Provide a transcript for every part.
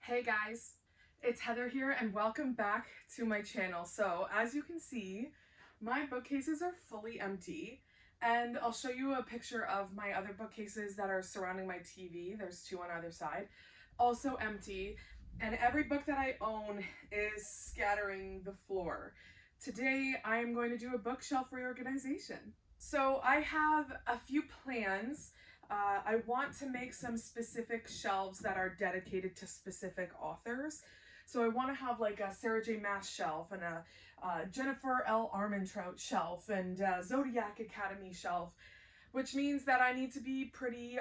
Hey guys, it's Heather here and welcome back to my channel. So as you can see, my bookcases are fully empty and I'll show you a picture of my other bookcases that are surrounding my TV. There's two on either side, also empty, and every book that I own is scattering the floor. Today I am going to do a bookshelf reorganization. So I have a few plans. I want to make some specific shelves that are dedicated to specific authors. So I want to have like a Sarah J. Maas shelf and a Jennifer L. Armentrout shelf and a Zodiac Academy shelf, which means that I need to be pretty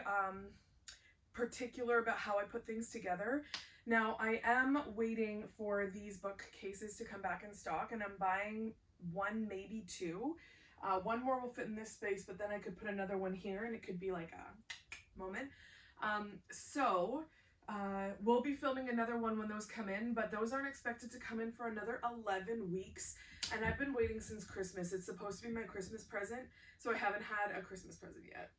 particular about how I put things together. Now I am waiting for these bookcases to come back in stock, and I'm buying one, maybe two. One more will fit in this space, but then I could put another one here and it could be like a moment. We'll be filming another one when those come in, but those aren't expected to come in for another 11 weeks. And I've been waiting since Christmas. It's supposed to be my Christmas present, so I haven't had a Christmas present yet.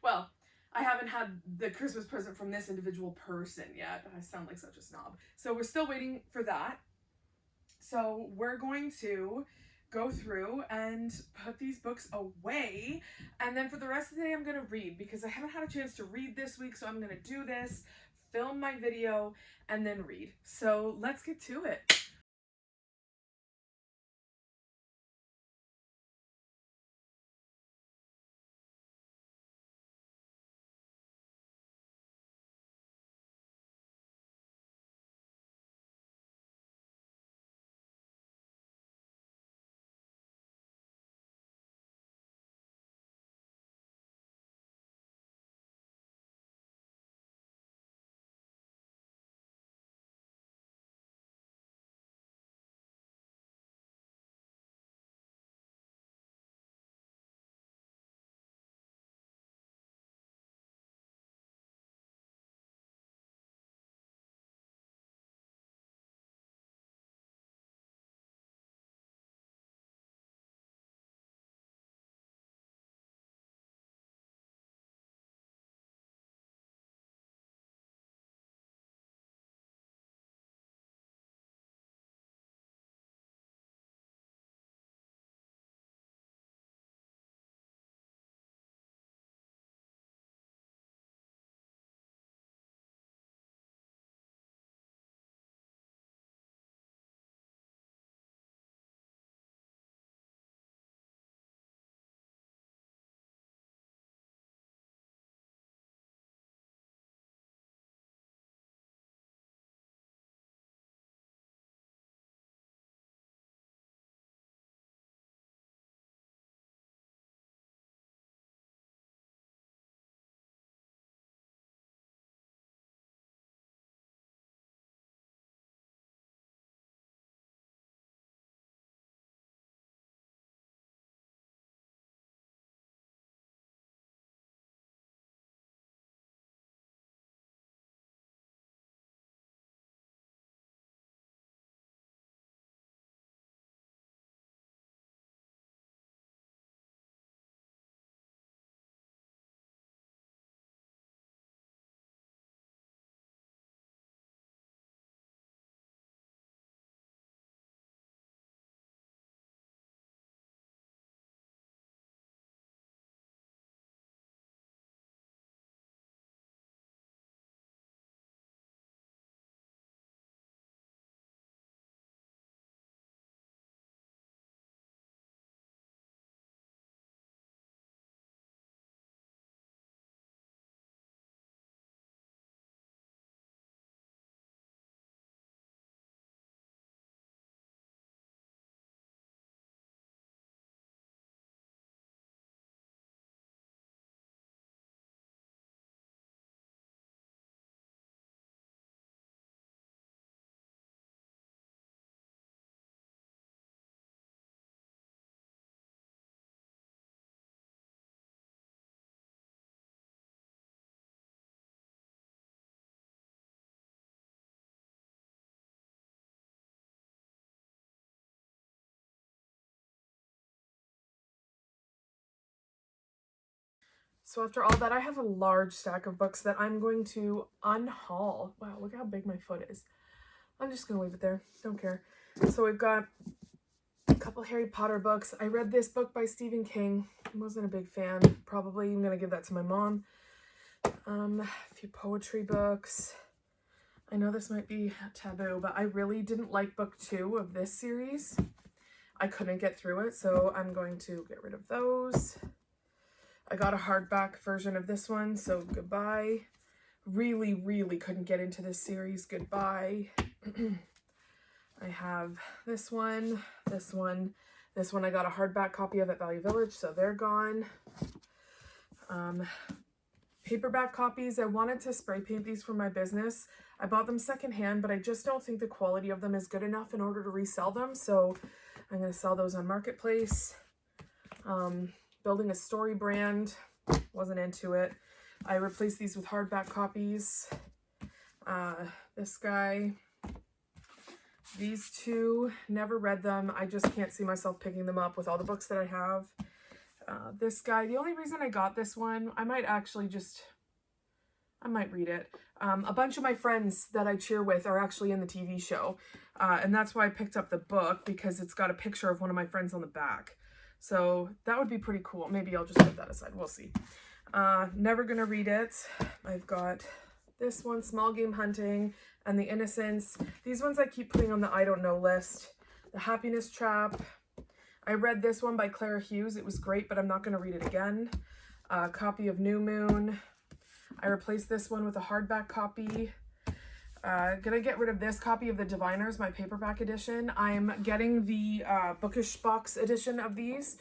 Well, I haven't had the Christmas present from this individual person yet. I sound like such a snob. So we're still waiting for that. So we're going to go through and put these books away, and then for the rest of the day I'm going to read, because I haven't had a chance to read this week. So I'm going to do this, film my video, and then read. So let's get to it. So after all that, I have a large stack of books that I'm going to unhaul. Wow, look how big my foot is. I'm just going to leave it there. Don't care. So we've got a couple Harry Potter books. I read this book by Stephen King. I wasn't a big fan. Probably I'm going to give that to my mom. A few poetry books. I know this might be taboo, but I really didn't like book 2 of this series. I couldn't get through it, so I'm going to get rid of those. I got a hardback version of this one, so goodbye. Really, really couldn't get into this series. Goodbye. I have this one, this one. This one I got a hardback copy of at Value Village, so they're gone. Paperback copies. I wanted to spray paint these for my business. I bought them secondhand, but I just don't think the quality of them is good enough in order to resell them, so I'm going to sell those on Marketplace. Building a story brand. Wasn't into it. I replaced these with hardback copies. This guy. These 2, never read them. I just can't see myself picking them up with all the books that I have. This guy, the only reason I got this one, I might read it. A bunch of my friends that I cheer with are actually in the TV show. And that's why I picked up the book, because it's got a picture of one of my friends on the back. So that would be pretty cool. Maybe I'll just put that aside. We'll see. Never gonna read it. I've got this one, Small Game Hunting, and The Innocents. These ones I keep putting on the I don't know list. The Happiness Trap. I read this one by Clara Hughes. It was great, but I'm not going to read it again. A copy of New Moon. I replaced this one with a hardback copy. Gonna get rid of this copy of The Diviners, my paperback edition. I'm getting the Bookish Box edition of these.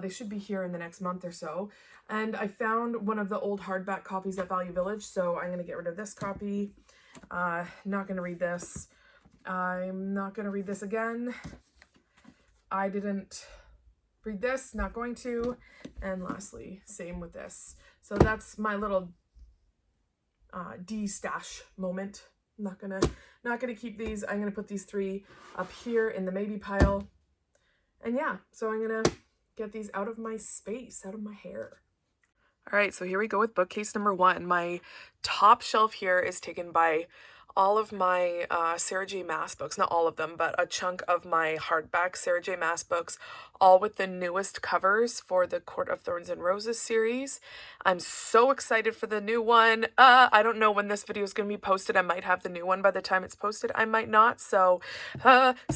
They should be here in the next month or so. And I found one of the old hardback copies at Value Village, so I'm going to get rid of this copy. Not going to read this. I'm not going to read this again. I didn't read this, not going to. And lastly, same with this. So that's my little de-stash moment. I'm not gonna keep these. I'm gonna put these 3 up here in the maybe pile. And yeah, so I'm gonna get these out of my space, out of my hair. All right, so here we go with bookcase number 1. My top shelf here is taken by all of my Sarah J. Maas books, not all of them, but a chunk of my hardback Sarah J. Maas books, all with the newest covers for the Court of Thorns and Roses series. I'm so excited for the new one. I don't know when this video is going to be posted. I might have the new one by the time it's posted. I might not, so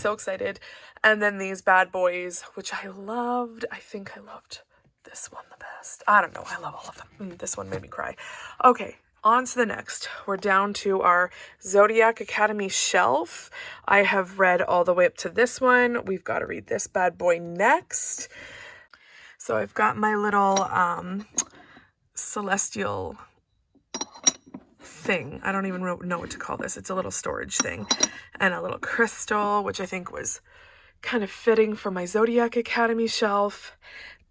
excited. And then these bad boys, which I loved. I think I loved this one the best. I don't know. I love all of them. This one made me cry. Okay. On to the next. We're down to our Zodiac Academy shelf. I have read all the way up to this one. We've got to read this bad boy next. So I've got my little celestial thing. I don't even know what to call this. It's a little storage thing. And a little crystal, which I think was kind of fitting for my Zodiac Academy shelf.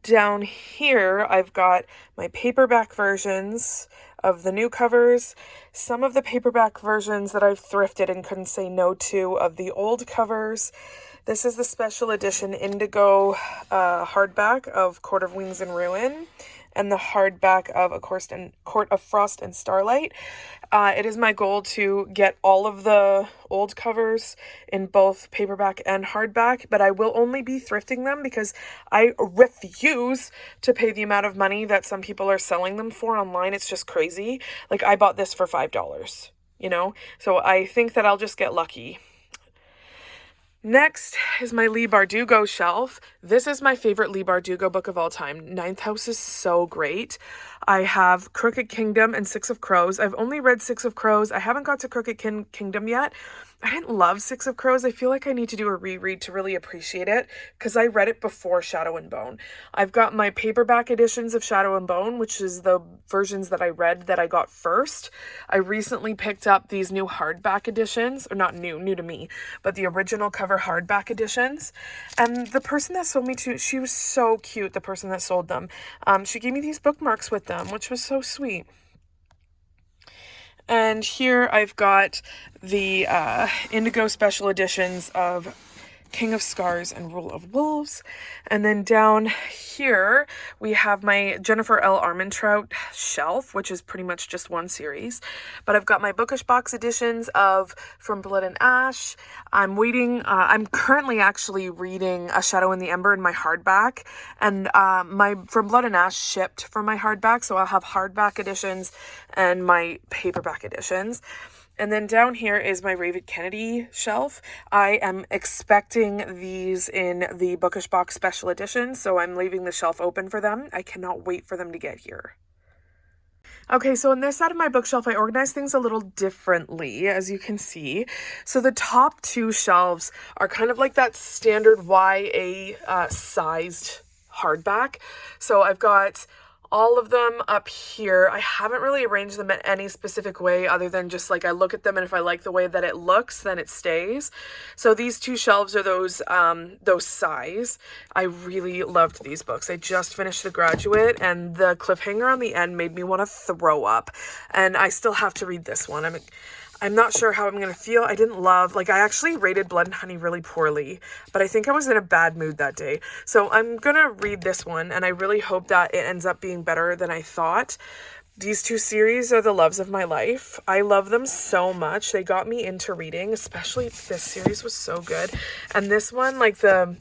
Down here, I've got my paperback versions of the new covers, some of the paperback versions that I've thrifted and couldn't say no to of the old covers. This is the special edition indigo hardback of Court of Wings and Ruin, and the hardback of A Court of Frost and Starlight. It is my goal to get all of the old covers in both paperback and hardback, but I will only be thrifting them because I refuse to pay the amount of money that some people are selling them for online. It's just crazy. Like, I bought this for $5, you know? So I think that I'll just get lucky. Next is my Leigh Bardugo shelf. This is my favorite Leigh Bardugo book of all time. Ninth House is so great. I have Crooked Kingdom and Six of Crows. I've only read Six of Crows. I haven't got to Crooked Kingdom yet. I didn't love Six of Crows. I feel like I need to do a reread to really appreciate it because I read it before Shadow and Bone. I've got my paperback editions of Shadow and Bone, which is the versions that I read that I got first. I recently picked up these new hardback editions, or not new to me, but the original cover hardback editions. And the person that sold me to, she was so cute, the person that sold them. She gave me these bookmarks with them, which was so sweet. And here I've got the indigo special editions of King of Scars and Rule of Wolves. And then down here we have my Jennifer L. Armentrout shelf, which is pretty much just one series. But I've got my bookish box editions of From Blood and Ash. I'm currently actually reading A Shadow in the Ember in my hardback, and my From Blood and Ash shipped for my hardback, so I'll have hardback editions and my paperback editions. And then down here is my Raven Kennedy shelf. I am expecting these in the Bookish Box Special Edition, so I'm leaving the shelf open for them. I cannot wait for them to get here. Okay, so on this side of my bookshelf, I organize things a little differently, as you can see. So the top two shelves are kind of like that standard YA sized hardback. So I've got all of them up here. I haven't really arranged them in any specific way other than just like I look at them, and if I like the way that it looks, then it stays. So these two shelves are those size. I really loved these books. I just finished The Graduate, and the cliffhanger on the end made me want to throw up. And I still have to read this one. I'm not sure how I'm going to feel. I actually rated Blood and Honey really poorly, but I think I was in a bad mood that day. So I'm going to read this one, and I really hope that it ends up being better than I thought. These two series are the loves of my life. I love them so much. They got me into reading, especially this series was so good. And this one, like the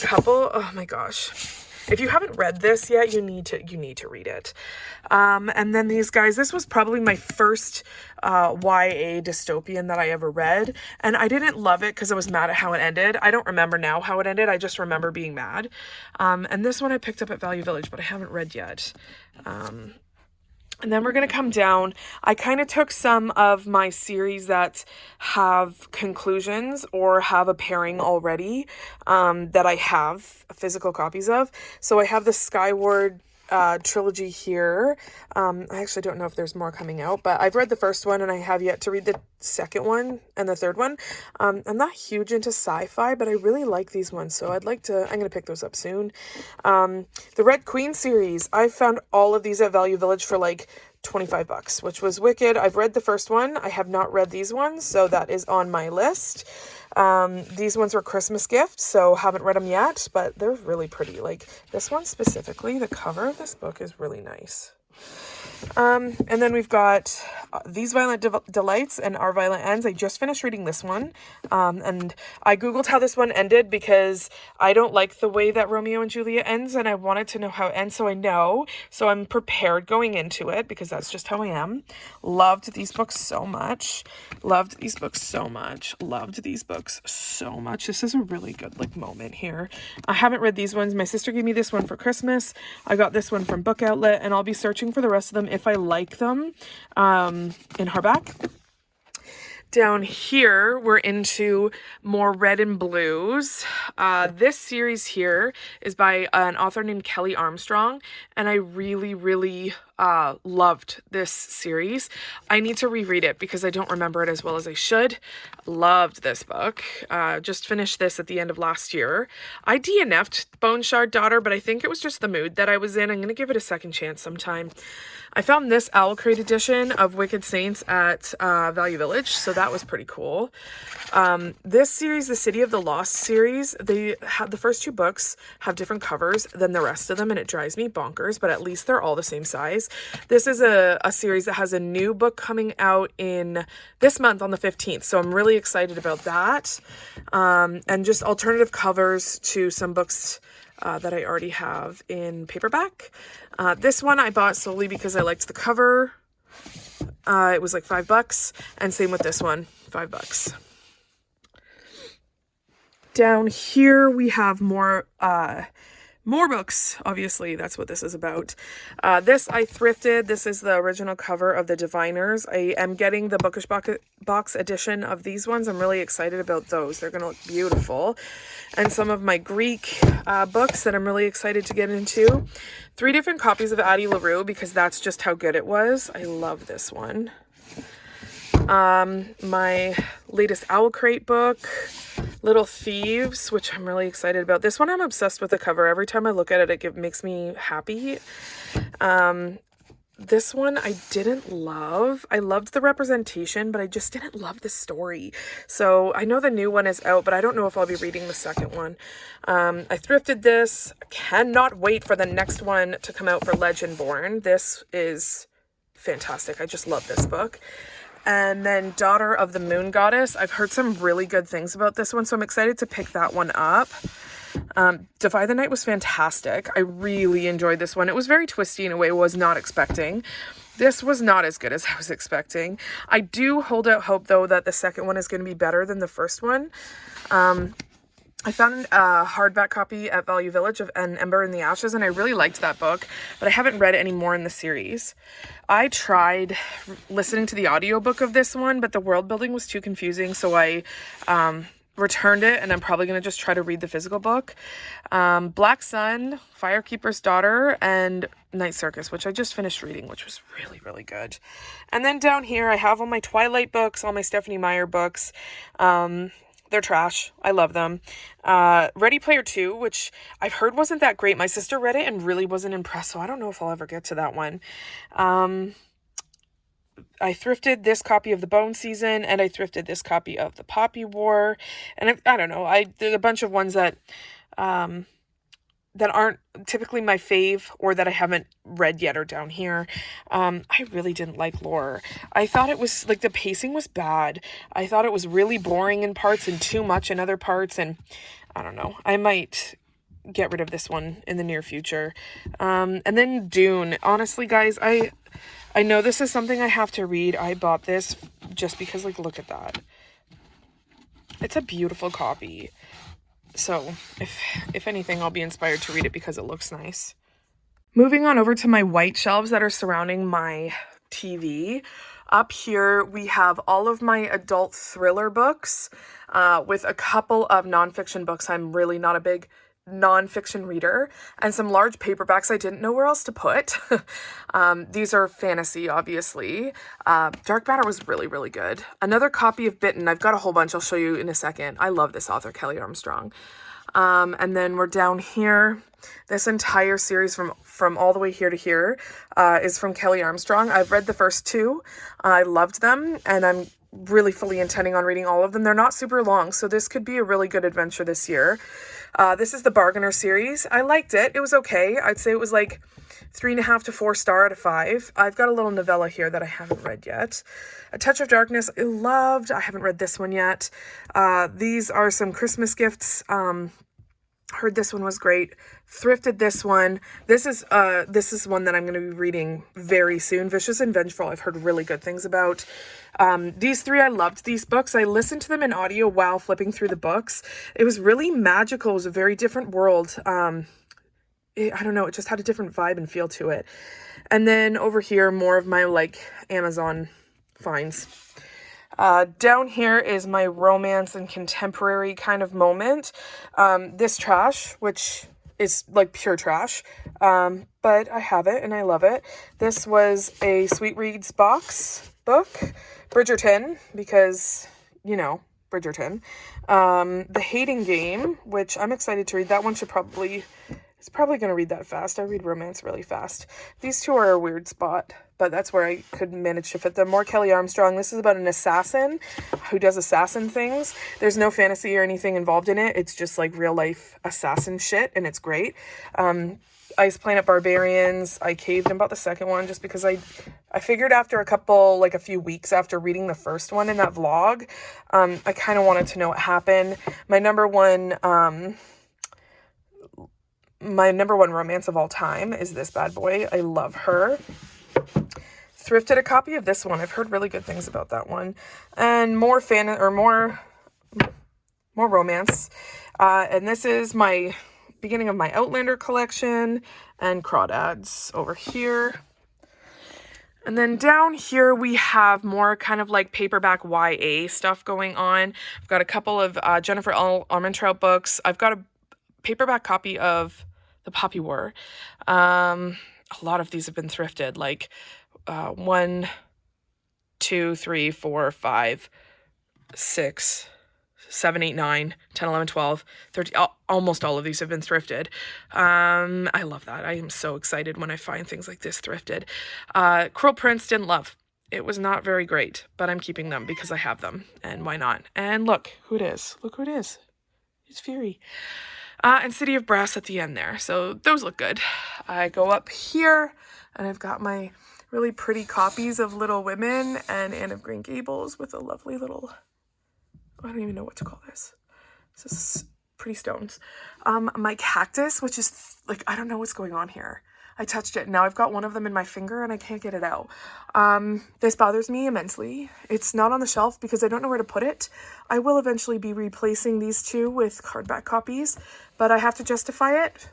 couple, oh my gosh. If you haven't read this yet, you need to read it. And then these guys, this was probably my first YA dystopian that I ever read. And I didn't love it because I was mad at how it ended. I don't remember now how it ended. I just remember being mad. And this one I picked up at Value Village, but I haven't read yet. And then we're going to come down. I kind of took some of my series that have conclusions or have a pairing already that I have physical copies of. So I have the Skyward Trilogy here. I actually don't know if there's more coming out, but I've read the first one and I have yet to read the second one and the third one. I'm not huge into sci-fi, but I really like these ones, so I'm going to pick those up soon. The Red Queen series, I found all of these at Value Village for like $25, which was wicked. I've read the first one. I have not read these ones, so that is on my list. These ones were Christmas gifts, so haven't read them yet, but they're really pretty. Like this one specifically, the cover of this book is really nice. And then we've got These Violent Delights and Our Violent Ends. I just finished reading this one. And I Googled how this one ended because I don't like the way that Romeo and Juliet ends, and I wanted to know how it ends so I know. So I'm prepared going into it because that's just how I am. Loved these books so much. Loved these books so much. Loved these books so much. This is a really good moment here. I haven't read these ones. My sister gave me this one for Christmas. I got this one from Book Outlet, and I'll be searching for the rest of them if I like them in hardback. Down here, we're into more red and blues. This series here is by an author named Kelly Armstrong, and I really, really loved this series. I need to reread it because I don't remember it as well as I should. Loved this book. Just finished this at the end of last year. I DNF'd Bone Shard Daughter, but I think it was just the mood that I was in. I'm going to give it a second chance sometime. I found this Owl Crate edition of Wicked Saints at Value Village, so that was pretty cool. This series, the City of the Lost series, the first two books have different covers than the rest of them, and it drives me bonkers, but at least they're all the same size. This is a series that has a new book coming out in this month on the 15th, so I'm really excited about that. And just alternative covers to some books that I already have in paperback. This one I bought solely because I liked the cover. It was like $5, and same with this one, $5. Down here we have more books. Obviously, that's what this is about. This I thrifted. This is the original cover of The Diviners. I am getting the Bookish Box edition of these ones. I'm really excited about those. They're going to look beautiful. And some of my Greek books that I'm really excited to get into. 3 different copies of Addie LaRue because that's just how good it was. I love this one. My latest Owl Crate book, Little Thieves, which I'm really excited about. This one I'm obsessed with the cover. Every time I look at it, it makes me happy. This one I didn't love. I loved the representation, but I just didn't love the story. So I know the new one is out, but I don't know if I'll be reading the second one. I thrifted this. Cannot wait for the next one to come out for Legendborn. This is fantastic. I just love this book. And then Daughter of the Moon Goddess. I've heard some really good things about this one, so I'm excited to pick that one up. Defy the Night was fantastic. I really enjoyed this one. It was very twisty in a way I was not expecting. This was not as good as I was expecting. I do hold out hope, though, that the second one is going to be better than the first one. I found a hardback copy at Value Village of An Ember in the Ashes, and I really liked that book, but I haven't read it anymore in the series. I tried listening to the audiobook of this one, but the world building was too confusing, so I returned it, and I'm probably going to just try to read the physical book. Black Sun, Firekeeper's Daughter, and Night Circus, which I just finished reading, which was really, really good. And then down here, I have all my Twilight books, all my Stephenie Meyer books. They're trash. I love them. Ready Player 2, which I've heard wasn't that great. My sister read it and really wasn't impressed, so I don't know if I'll ever get to that one. I thrifted this copy of The Bone Season, and I thrifted this copy of The Poppy War, and I don't know, there's a bunch of ones that that aren't typically my fave or that I haven't read yet are down here. I really didn't like Lore. I thought it was, like, the pacing was bad. I thought it was really boring in parts and too much in other parts, and I don't know. I might get rid of this one in the near future. And then Dune. Honestly, guys, I know this is something I have to read. I bought this just because, like, look at that. It's a beautiful copy. So, if anything, I'll be inspired to read it because it looks nice. Moving on over to my white shelves that are surrounding my TV. Up here, we have all of my adult thriller books, with a couple of nonfiction books. I'm really not a big nonfiction reader, and some large paperbacks I didn't know where else to put. These are fantasy, obviously. Dark Matter was really, really good. Another copy of Bitten. I've got a whole bunch. I'll show you in a second. I love this author, Kelly Armstrong. And then we're down here. This entire series from all the way here to here is from Kelly Armstrong. I've read the first two. I loved them, and I'm really fully intending on reading all of them. They're not super long, so this could be a really good adventure this year. This is the Bargainer series. I liked it. It was okay. I'd say it was like 3.5 to 4 star out of 5. I've got a little novella here that I haven't read yet. A Touch of Darkness, I loved. I haven't read this one yet. These are some Christmas gifts. Heard this one was great. Thrifted this one. This is one that I'm going to be reading very soon. Vicious and Vengeful, I've heard really good things about. These three, I loved these books. I listened to them in audio while flipping through the books. It was really magical. It was a very different world. I don't know, it just had a different vibe and feel to it. And then over here, more of my, like, Amazon finds. Down here is my romance and contemporary kind of moment. This trash, which is like pure trash, but I have it and I love it. This was a Sweet Reads box book, Bridgerton, because, you know, Bridgerton. The Hating Game, which I'm excited to read. That one it's probably going to read that fast. I read romance really fast. These two are a weird spot, but that's where I could manage to fit them. More Kelly Armstrong. This is about an assassin who does assassin things. There's no fantasy or anything involved in it. It's just like real life assassin shit, and it's great. Ice Planet Barbarians. I caved and bought the second one just because I figured after a few weeks after reading the first one in that vlog, I kind of wanted to know what happened. My number one romance of all time is this bad boy. I love her. Thrifted a copy of this one. I've heard really good things about that one. And more romance. And this is my beginning of my Outlander collection and Crawdads over here. And then down here we have more kind of like paperback YA stuff going on. I've got a couple of Jennifer Armentrout books. I've got a paperback copy of The Poppy War. A lot of these have been thrifted, like 1, 2, 3, 4, 5, 6, 7, 8, 9, 10, 11, 12, 13, almost all of these have been thrifted. I love that. I am so excited when I find things like this thrifted. Quill Prints didn't love. It was not very great, but I'm keeping them because I have them, and why not? And look who it is. Look who it is. It's Fury. And City of Brass at the end there. So those look good. I go up here, and I've got my really pretty copies of Little Women and Anne of Green Gables with a lovely little, I don't even know what to call this. This is pretty stones. My cactus, which is like, I don't know what's going on here. I touched it. Now I've got one of them in my finger and I can't get it out. This bothers me immensely. It's not on the shelf because I don't know where to put it. I will eventually be replacing these two with cardback copies, but I have to justify it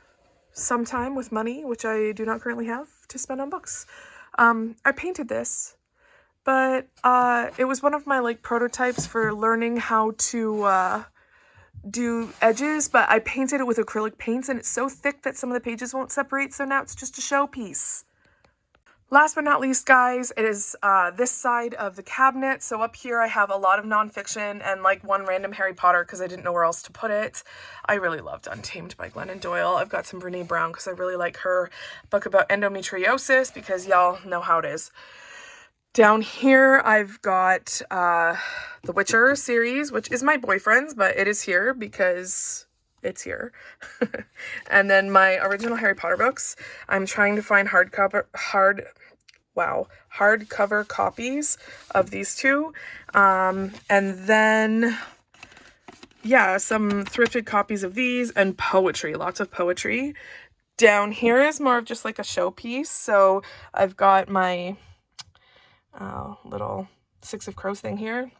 sometime with money, which I do not currently have to spend on books. I painted this, but it was one of my like prototypes for learning how to do edges, but I painted it with acrylic paints and it's so thick that some of the pages won't separate, so now it's just a showpiece. Last but not least, guys, it is this side of the cabinet. So up here I have a lot of nonfiction and like one random Harry Potter because I didn't know where else to put it. I really loved Untamed by Glennon Doyle. I've got some Brene Brown because I really like her book about endometriosis because y'all know how it is. Down here, I've got the Witcher series, which is my boyfriend's, but it is here because it's here. And then my original Harry Potter books. I'm trying to find hardcover copies of these two. And then, yeah, some thrifted copies of these and poetry, lots of poetry. Down here is more of just like a showpiece. So I've got my little Six of Crows thing here.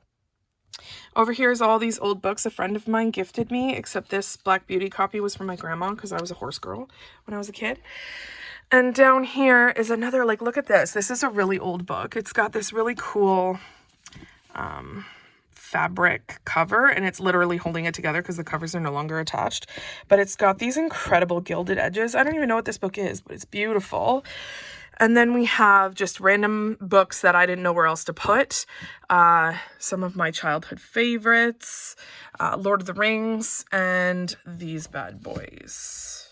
Over here is all these old books a friend of mine gifted me, except this Black Beauty copy was from my grandma because I was a horse girl when I was a kid. And down here is another, like, look at this. This is a really old book. It's got this really cool fabric cover, and it's literally holding it together because the covers are no longer attached. But it's got these incredible gilded edges. I don't even know what this book is, but it's beautiful. And then we have just random books that I didn't know where else to put. Some of my childhood favorites, Lord of the Rings, and these bad boys.